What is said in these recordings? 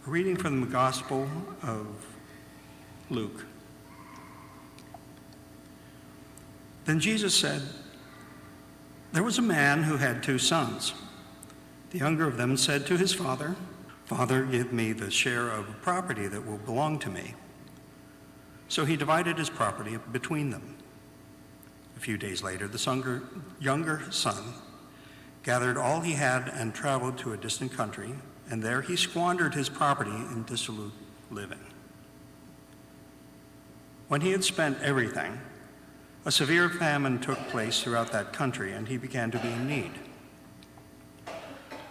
A reading from the Gospel of Luke. Then Jesus said, "There was a man who had 2 sons. The younger of them said to his father, 'Father, give me the share of property that will belong to me.' So he divided his property between them. A few days later, the younger son gathered all he had and traveled to a distant country, and there he squandered his property in dissolute living. When he had spent everything, a severe famine took place throughout that country, and he began to be in need.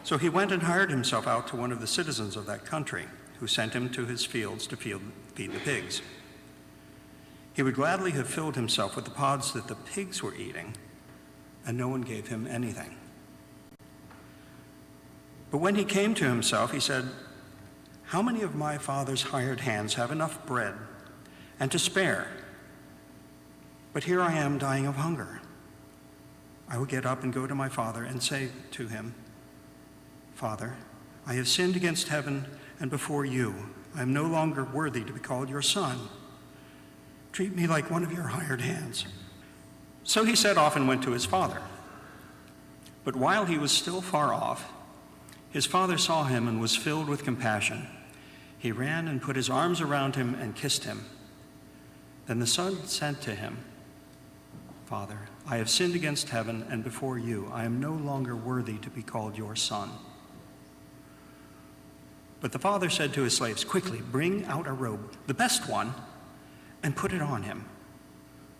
So he went and hired himself out to one of the citizens of that country, who sent him to his fields to feed the pigs. He would gladly have filled himself with the pods that the pigs were eating, and no one gave him anything. But when he came to himself, he said, 'How many of my father's hired hands have enough bread and to spare? But here I am dying of hunger. I will get up and go to my father and say to him, Father, I have sinned against heaven and before you. I am no longer worthy to be called your son. Treat me like one of your hired hands.' So he set off and went to his father. But while he was still far off, his father saw him and was filled with compassion. He ran and put his arms around him and kissed him. Then the son said to him, 'Father, I have sinned against heaven and before you. I am no longer worthy to be called your son.' But the father said to his slaves, 'Quickly, bring out a robe, the best one, and put it on him.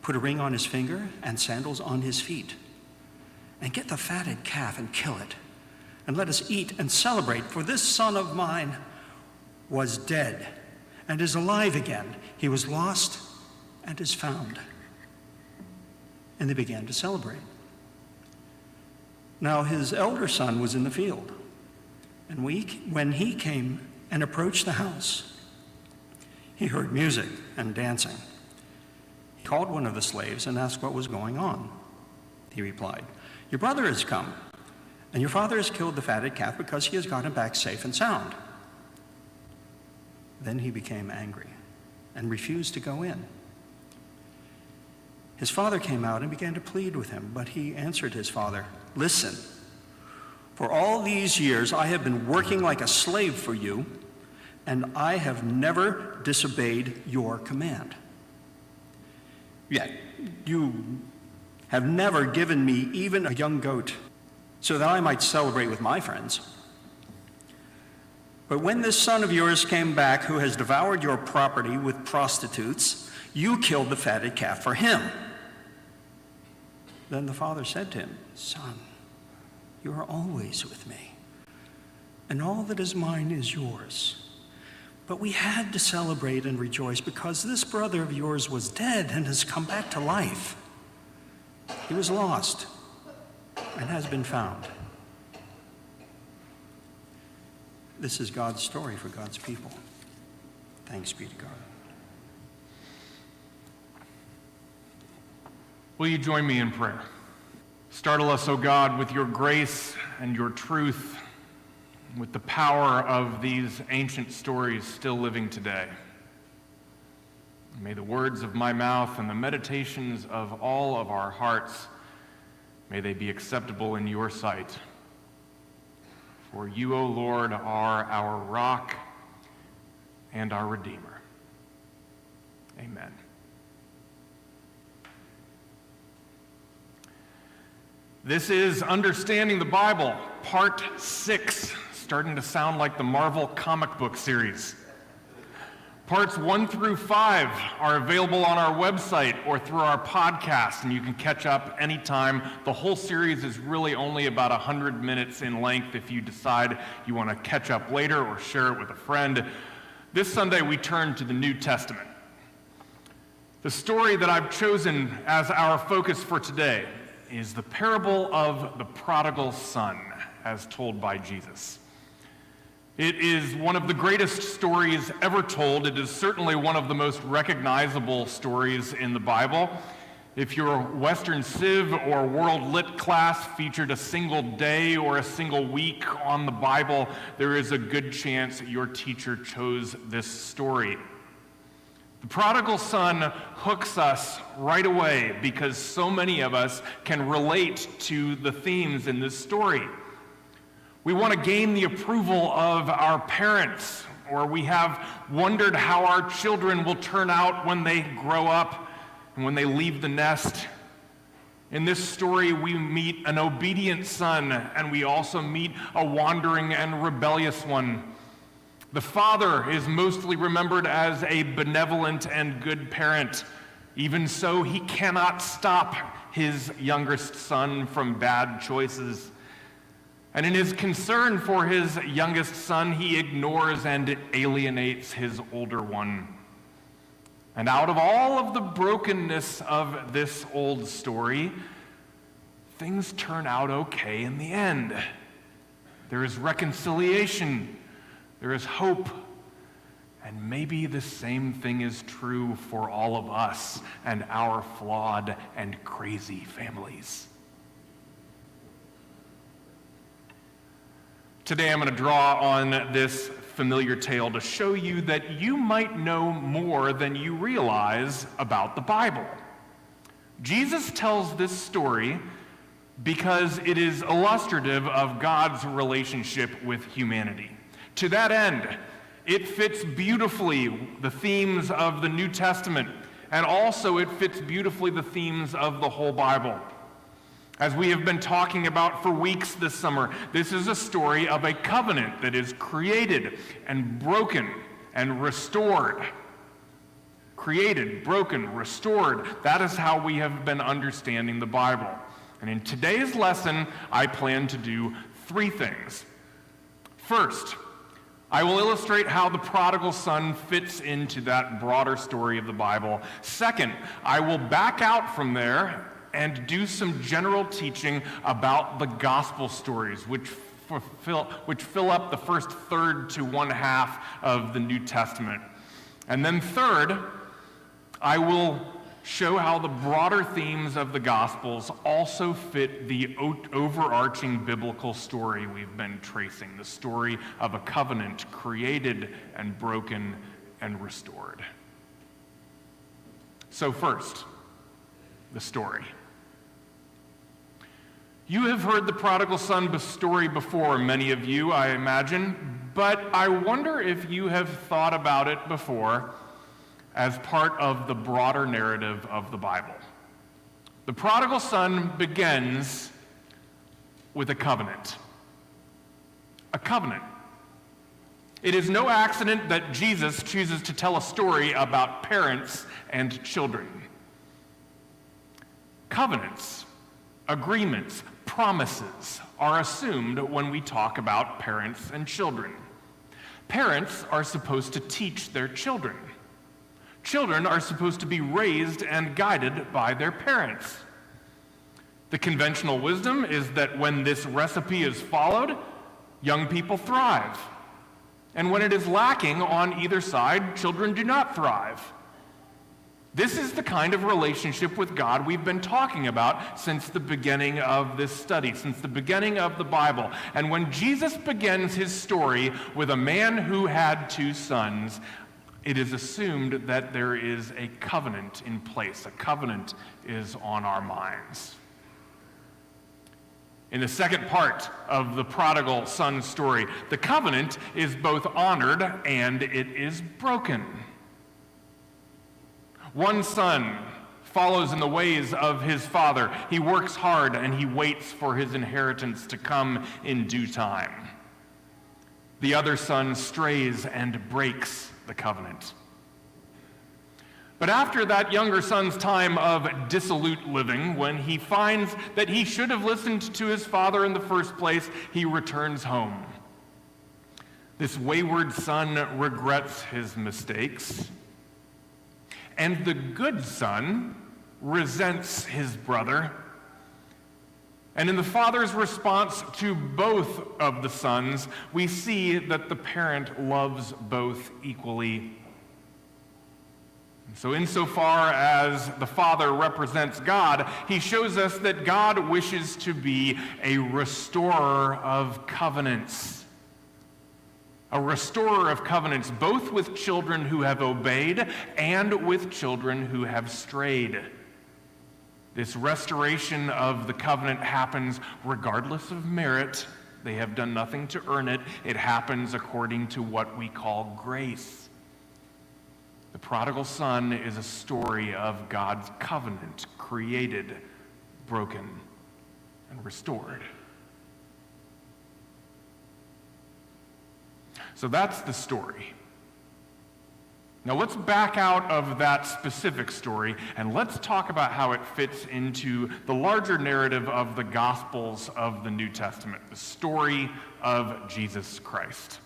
Put a ring on his finger and sandals on his feet. And get the fatted calf and kill it. And let us eat and celebrate, for this son of mine was dead and is alive again. He was lost and is found.' And they began to celebrate. Now his elder son was in the field, and when he came and approached the house, he heard music and dancing. He called one of the slaves and asked what was going on. He replied, 'Your brother has come, and your father has killed the fatted calf because he has got him back safe and sound.' Then he became angry and refused to go in. His father came out and began to plead with him, but he answered his father, 'Listen, for all these years I have been working like a slave for you, and I have never disobeyed your command. Yet you have never given me even a young goat so that I might celebrate with my friends. But when this son of yours came back who has devoured your property with prostitutes, you killed the fatted calf for him.' Then the father said to him, 'Son, you are always with me, and all that is mine is yours. But we had to celebrate and rejoice because this brother of yours was dead and has come back to life. He was lost and has been found.'" This is God's story for God's people. Thanks be to God. Will you join me in prayer? Startle us, O God, with your grace and your truth, with the power of these ancient stories still living today. May the words of my mouth and the meditations of all of our hearts, may they be acceptable in your sight. For you, O Lord, are our rock and our Redeemer. Amen. This is Understanding the Bible, Part 6, starting to sound like the Marvel comic book series. Parts 1 through 5 are available on our website or through our podcast, and you can catch up anytime. The whole series is really only about 100 minutes in length if you decide you want to catch up later or share it with a friend. This Sunday, we turn to the New Testament. The story that I've chosen as our focus for today is the parable of the prodigal son, as told by Jesus. It is one of the greatest stories ever told. It is certainly one of the most recognizable stories in the Bible. If your Western Civ or World Lit class featured a single day or a single week on the Bible, there is a good chance your teacher chose this story. The prodigal son hooks us right away because so many of us can relate to the themes in this story. We want to gain the approval of our parents, or we have wondered how our children will turn out when they grow up and when they leave the nest. In this story, we meet an obedient son, and we also meet a wandering and rebellious one. The father is mostly remembered as a benevolent and good parent. Even so, he cannot stop his youngest son from bad choices. And in his concern for his youngest son, he ignores and alienates his older one. And out of all of the brokenness of this old story, things turn out okay in the end. There is reconciliation, there is hope, and maybe the same thing is true for all of us and our flawed and crazy families. Today I'm going to draw on this familiar tale to show you that you might know more than you realize about the Bible. Jesus tells this story because it is illustrative of God's relationship with humanity. To that end, it fits beautifully the themes of the New Testament, and also it fits beautifully the themes of the whole Bible. As we have been talking about for weeks this summer, this is a story of a covenant that is created and broken and restored. Created, broken, restored. That is how we have been understanding the Bible. And in today's lesson, I plan to do three things. First, I will illustrate how the prodigal son fits into that broader story of the Bible. Second, I will back out from there and do some general teaching about the gospel stories, which fill up the first third to one half of the New Testament. And then third, I will show how the broader themes of the Gospels also fit the overarching biblical story we've been tracing, the story of a covenant created and broken and restored. So first, the story. You have heard the prodigal son story before, many of you, I imagine, but I wonder if you have thought about it before as part of the broader narrative of the Bible. The prodigal son begins with a covenant. A covenant. It is no accident that Jesus chooses to tell a story about parents and children. Covenants, agreements, promises are assumed when we talk about parents and children. Parents are supposed to teach their children. Children are supposed to be raised and guided by their parents. The conventional wisdom is that when this recipe is followed, young people thrive. And when it is lacking on either side, children do not thrive. This is the kind of relationship with God we've been talking about since the beginning of this study, since the beginning of the Bible. And when Jesus begins his story with a man who had two sons, it is assumed that there is a covenant in place. A covenant is on our minds. In the second part of the prodigal son story, the covenant is both honored and it is broken. One son follows in the ways of his father. He works hard and he waits for his inheritance to come in due time. The other son strays and breaks the covenant. But after that younger son's time of dissolute living, when he finds that he should have listened to his father in the first place, he returns home. This wayward son regrets his mistakes, and the good son resents his brother. And in the father's response to both of the sons, we see that the parent loves both equally. So insofar as the Father represents God, he shows us that God wishes to be a restorer of covenants. A restorer of covenants, both with children who have obeyed and with children who have strayed. This restoration of the covenant happens regardless of merit. They have done nothing to earn it. It happens according to what we call grace. The prodigal son is a story of God's covenant, created, broken, and restored. So that's the story. Now let's back out of that specific story and let's talk about how it fits into the larger narrative of the Gospels of the New Testament, the story of Jesus Christ.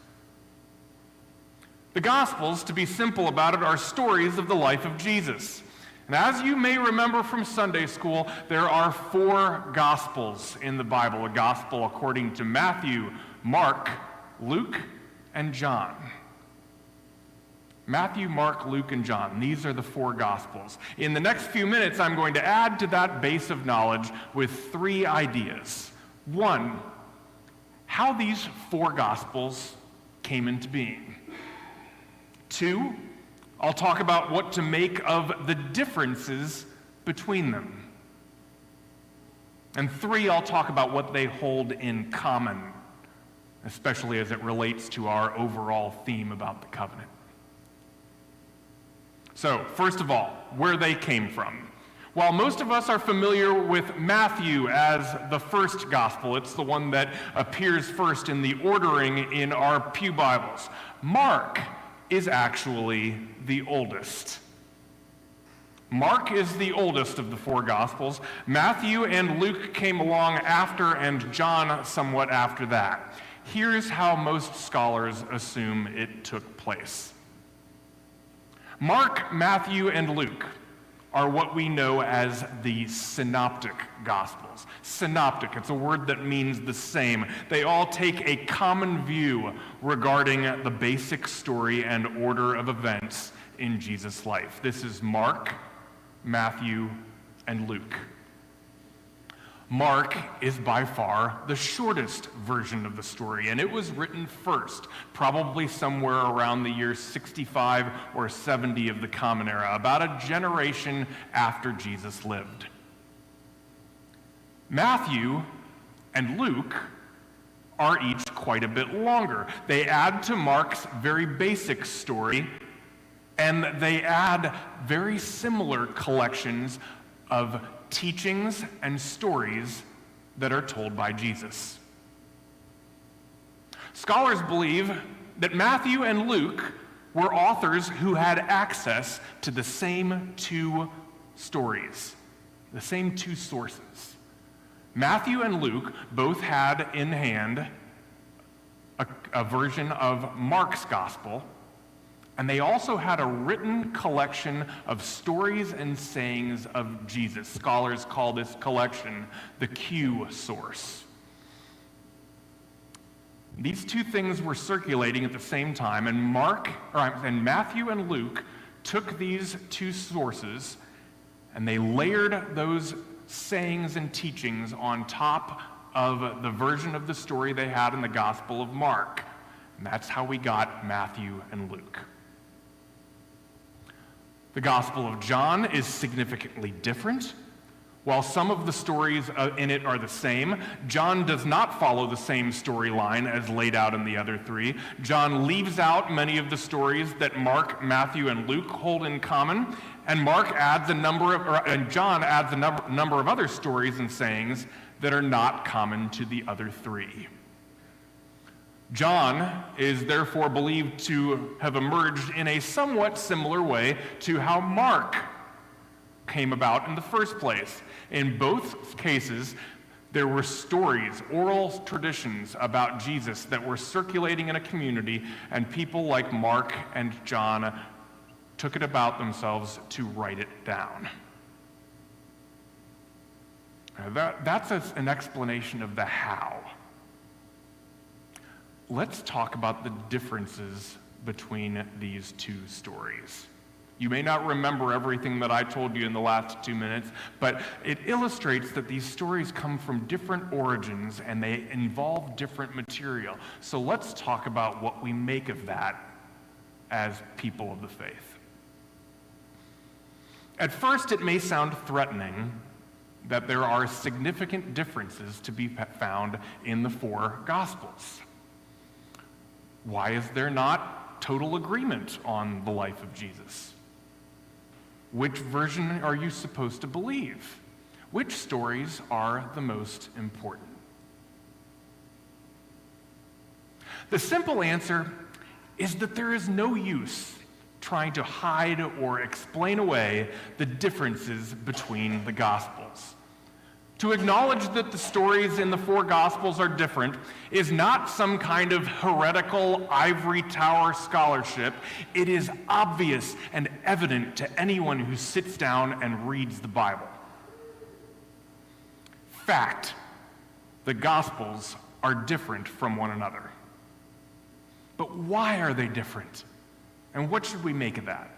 The Gospels, to be simple about it, are stories of the life of Jesus. And as you may remember from Sunday school, there are 4 Gospels in the Bible, a Gospel according to Matthew, Mark, Luke, and John. Matthew, Mark, Luke, and John. These are the 4 Gospels. In the next few minutes, I'm going to add to that base of knowledge with 3 ideas. 1, how these 4 Gospels came into being. 2, I'll talk about what to make of the differences between them. And 3, I'll talk about what they hold in common, especially as it relates to our overall theme about the covenant. So, first of all, where they came from. While most of us are familiar with Matthew as the first gospel, it's the one that appears first in the ordering in our pew Bibles, Mark is actually the oldest. Mark is the oldest of the 4 Gospels. Matthew and Luke came along after, and John somewhat after that. Here's how most scholars assume it took place. Mark, Matthew, and Luke are what we know as the synoptic Gospels. Synoptic, it's a word that means the same. They all take a common view regarding the basic story and order of events in Jesus' life. This is Mark, Matthew, and Luke. Mark is by far the shortest version of the story, and it was written first, probably somewhere around the year 65 or 70 of the Common Era, about a generation after Jesus lived. Matthew and Luke are each quite a bit longer. They add to Mark's very basic story, and they add very similar collections of teachings and stories that are told by Jesus. Scholars believe that Matthew and Luke were authors who had access to the same 2 stories, the same 2 sources. Matthew and Luke both had in hand a version of Mark's gospel, and they also had a written collection of stories and sayings of Jesus. Scholars call this collection the Q source. These 2 things were circulating at the same time, and Matthew and Luke took these 2 sources and they layered those sayings and teachings on top of the version of the story they had in the Gospel of Mark. And that's how we got Matthew and Luke. The Gospel of John is significantly different. While some of the stories in it are the same, John does not follow the same storyline as laid out in the other 3. John leaves out many of the stories that Mark, Matthew, and Luke hold in common, and John adds a number of other stories and sayings that are not common to the other 3. John is therefore believed to have emerged in a somewhat similar way to how Mark came about in the first place. In both cases, there were stories, oral traditions about Jesus that were circulating in a community, and people like Mark and John took it about themselves to write it down. That's an explanation of the how. Let's talk about the differences between these 2 stories. You may not remember everything that I told you in the last 2 minutes, but it illustrates that these stories come from different origins and they involve different material. So let's talk about what we make of that as people of the faith. At first, it may sound threatening that there are significant differences to be found in the 4 Gospels. Why is there not total agreement on the life of Jesus? Which version are you supposed to believe? Which stories are the most important? The simple answer is that there is no use trying to hide or explain away the differences between the Gospels. To acknowledge that the stories in the 4 Gospels are different is not some kind of heretical ivory tower scholarship. It is obvious and evident to anyone who sits down and reads the Bible. Fact, the Gospels are different from one another. But why are they different? And what should we make of that?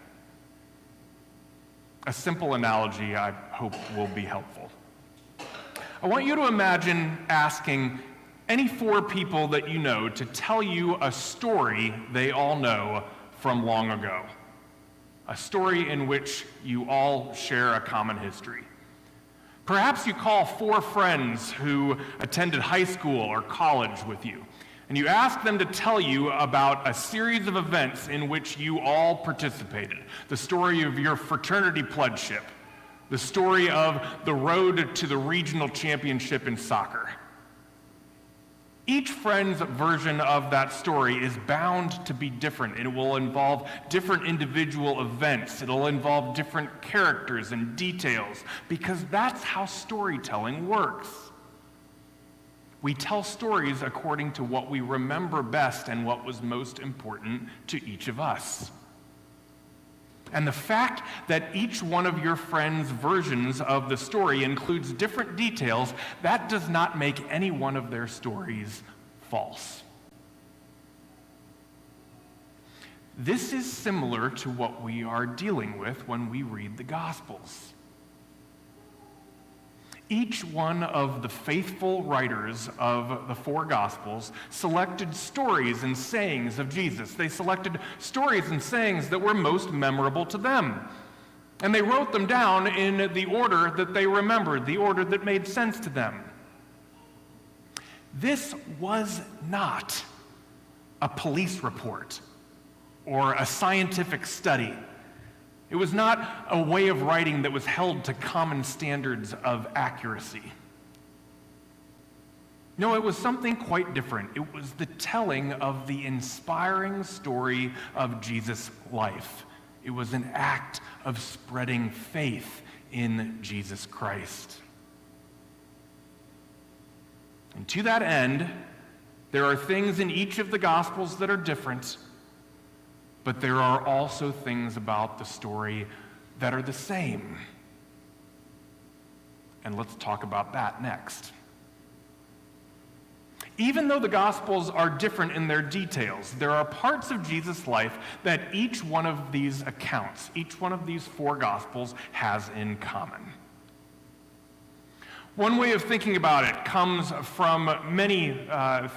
A simple analogy I hope will be helpful. I want you to imagine asking any 4 people that you know to tell you a story they all know from long ago. A story in which you all share a common history. Perhaps you call 4 friends who attended high school or college with you, and you ask them to tell you about a series of events in which you all participated. The story of your fraternity pledgeship, the story of the road to the regional championship in soccer. Each friend's version of that story is bound to be different. It will involve different individual events. It'll involve different characters and details, because that's how storytelling works. We tell stories according to what we remember best and what was most important to each of us. And the fact that each one of your friends' versions of the story includes different details, that does not make any one of their stories false. This is similar to what we are dealing with when we read the Gospels. Each one of the faithful writers of the 4 Gospels selected stories and sayings of Jesus. They selected stories and sayings that were most memorable to them. And they wrote them down in the order that they remembered, the order that made sense to them. This was not a police report or a scientific study. It was not a way of writing that was held to common standards of accuracy. No, it was something quite different. It was the telling of the inspiring story of Jesus' life. It was an act of spreading faith in Jesus Christ. And to that end, there are things in each of the Gospels that are different, but there are also things about the story that are the same. And let's talk about that next. Even though the Gospels are different in their details, there are parts of Jesus' life that each one of these accounts, each one of these 4 Gospels has in common. One way of thinking about it comes from many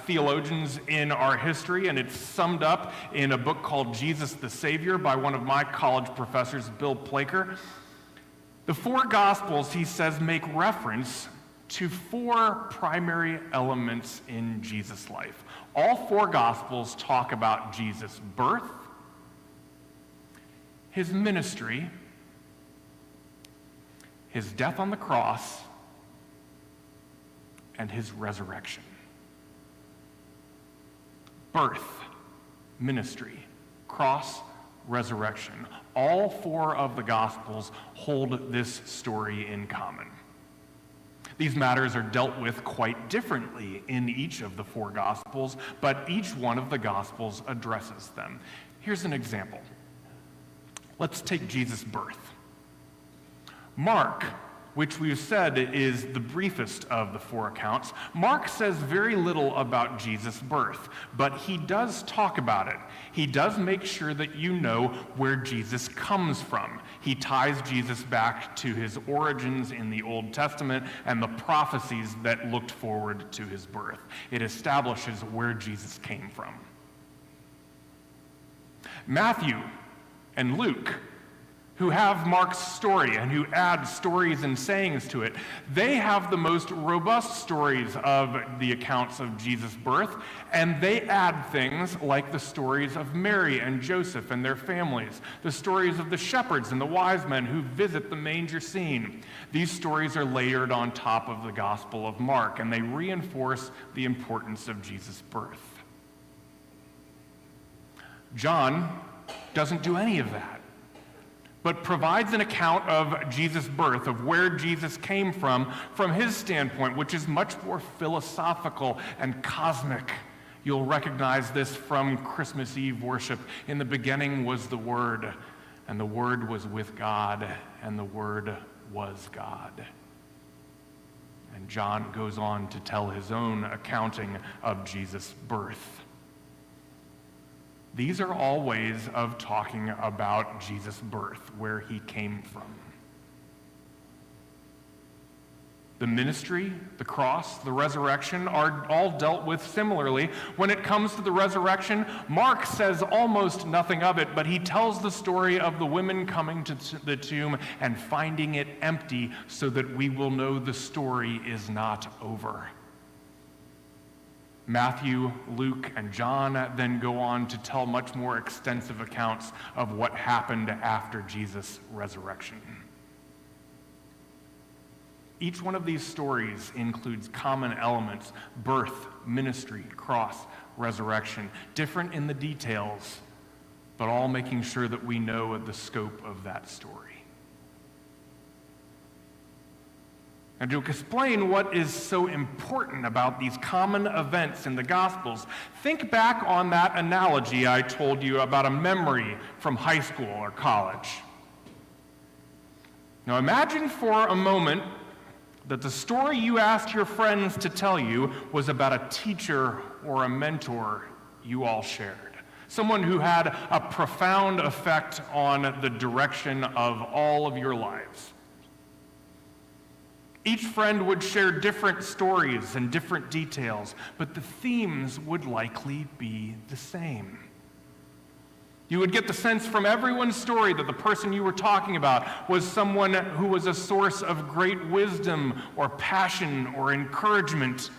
theologians in our history, and it's summed up in a book called Jesus the Savior by one of my college professors, Bill Plaker. The 4 Gospels, he says, make reference to 4 primary elements in Jesus' life. All 4 Gospels talk about Jesus' birth, his ministry, his death on the cross, and his resurrection. Birth, ministry, cross, resurrection. All 4 of the Gospels hold this story in common. These matters are dealt with quite differently in each of the 4 Gospels, but each one of the Gospels addresses them. Here's an example. Let's take Jesus' birth. Mark which we've said is the briefest of the four accounts, Mark says very little about Jesus' birth, but he does talk about it. He does make sure that you know where Jesus comes from. He ties Jesus back to his origins in the Old Testament and the prophecies that looked forward to his birth. It establishes where Jesus came from. Matthew and Luke, who have Mark's story and who add stories and sayings to it, they have the most robust stories of the accounts of Jesus' birth, and they add things like the stories of Mary and Joseph and their families, the stories of the shepherds and the wise men who visit the manger scene. These stories are layered on top of the Gospel of Mark, and they reinforce the importance of Jesus' birth. John doesn't do any of that, but provides an account of Jesus' birth, of where Jesus came from his standpoint, which is much more philosophical and cosmic. You'll recognize this from Christmas Eve worship. In the beginning was the Word, and the Word was with God, and the Word was God. And John goes on to tell his own accounting of Jesus' birth. These are all ways of talking about Jesus' birth, where he came from. The ministry, the cross, the resurrection are all dealt with similarly. When it comes to the resurrection, Mark says almost nothing of it, but he tells the story of the women coming to the tomb and finding it empty so that we will know the story is not over. Matthew, Luke, and John then go on to tell much more extensive accounts of what happened after Jesus' resurrection. Each one of these stories includes common elements: birth, ministry, cross, resurrection, different in the details, but all making sure that we know the scope of that story. And to explain what is so important about these common events in the Gospels, think back on that analogy I told you about a memory from high school or college. Now imagine for a moment that the story you asked your friends to tell you was about a teacher or a mentor you all shared. Someone who had a profound effect on the direction of all of your lives. Each friend would share different stories and different details, but the themes would likely be the same. You would get the sense from everyone's story that the person you were talking about was someone who was a source of great wisdom or passion or encouragement.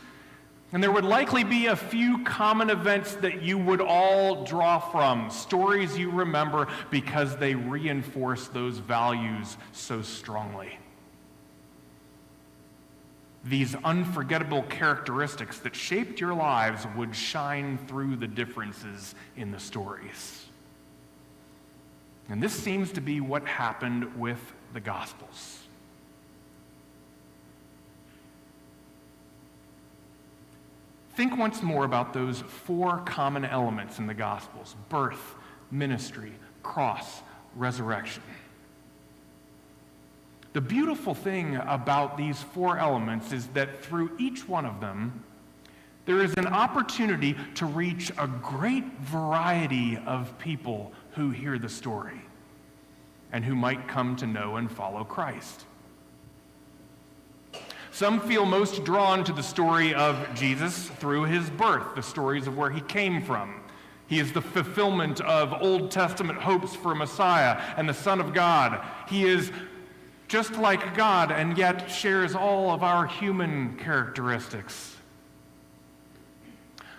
And there would likely be a few common events that you would all draw from, stories you remember because they reinforce those values so strongly. These unforgettable characteristics that shaped your lives would shine through the differences in the stories. And this seems to be what happened with the Gospels. Think once more about those four common elements in the Gospels: birth, ministry, cross, resurrection. The beautiful thing about these four elements is that through each one of them, there is an opportunity to reach a great variety of people who hear the story and who might come to know and follow Christ. Some feel most drawn to the story of Jesus through his birth, the stories of where he came from. He is the fulfillment of Old Testament hopes for Messiah and the Son of God. He is just like God, and yet shares all of our human characteristics.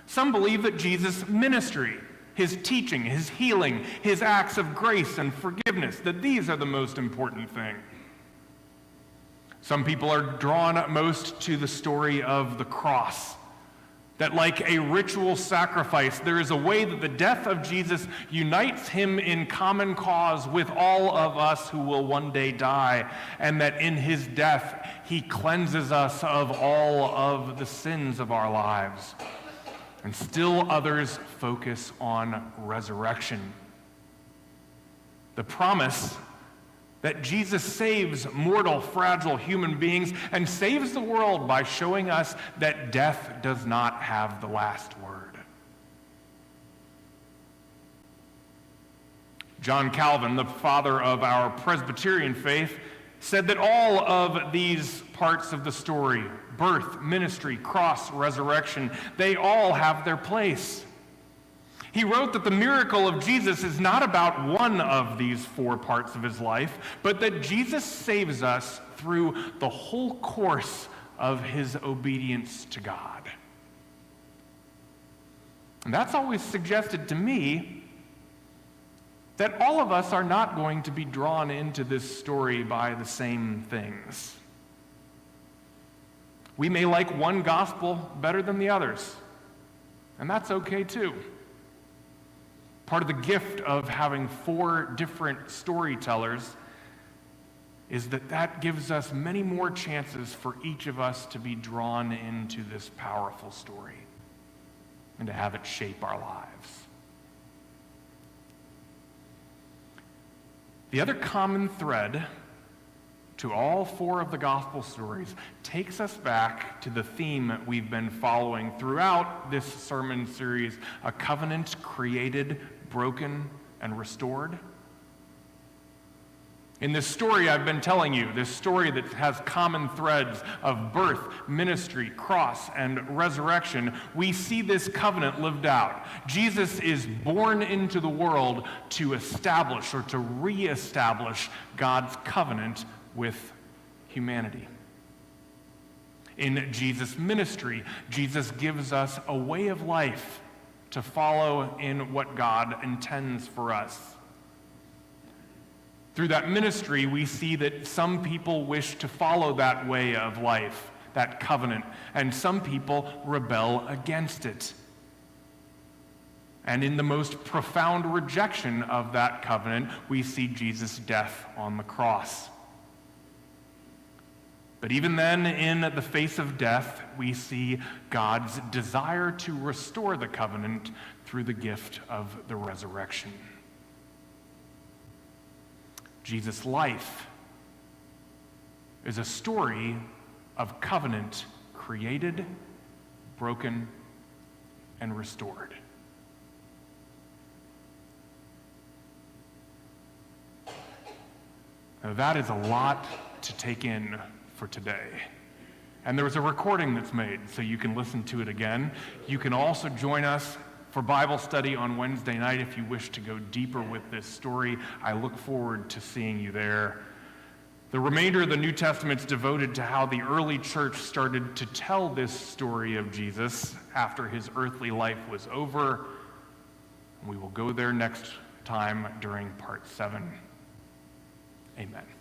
Some believe that Jesus' ministry, his teaching, his healing, his acts of grace and forgiveness, that these are the most important thing. Some people are drawn most to the story of the cross, that like a ritual sacrifice, there is a way that the death of Jesus unites him in common cause with all of us who will one day die, and that in his death, he cleanses us of all of the sins of our lives. And still others focus on resurrection. The promise That Jesus saves mortal, fragile human beings and saves the world by showing us that death does not have the last word. John Calvin, the father of our Presbyterian faith, said that all of these parts of the story, birth, ministry, cross, resurrection, they all have their place. He wrote that the miracle of Jesus is not about one of these four parts of his life, but that Jesus saves us through the whole course of his obedience to God. And that's always suggested to me that all of us are not going to be drawn into this story by the same things. We may like one gospel better than the others, and that's okay too. Part of the gift of having four different storytellers is that gives us many more chances for each of us to be drawn into this powerful story and to have it shape our lives. The other common thread to all four of the gospel stories takes us back to the theme we've been following throughout this sermon series, a covenant created, broken, and restored. In this story I've been telling you, this story that has common threads of birth, ministry, cross, and resurrection, we see this covenant lived out. Jesus is born into the world to establish or to reestablish God's covenant with humanity. In Jesus' ministry, Jesus gives us a way of life to follow in what God intends for us. Through that ministry, we see that some people wish to follow that way of life, that covenant, and some people rebel against it. And in the most profound rejection of that covenant, we see Jesus' death on the cross. But even then, in the face of death, we see God's desire to restore the covenant through the gift of the resurrection. Jesus' life is a story of covenant created, broken, and restored. Now that is a lot to take in for today. And there was a recording that's made, so you can listen to it again. You can also join us for Bible study on Wednesday night if you wish to go deeper with this story. I look forward to seeing you there. The remainder of the New Testament's devoted to how the early church started to tell this story of Jesus after his earthly life was over. We will go there next time during part 7. Amen.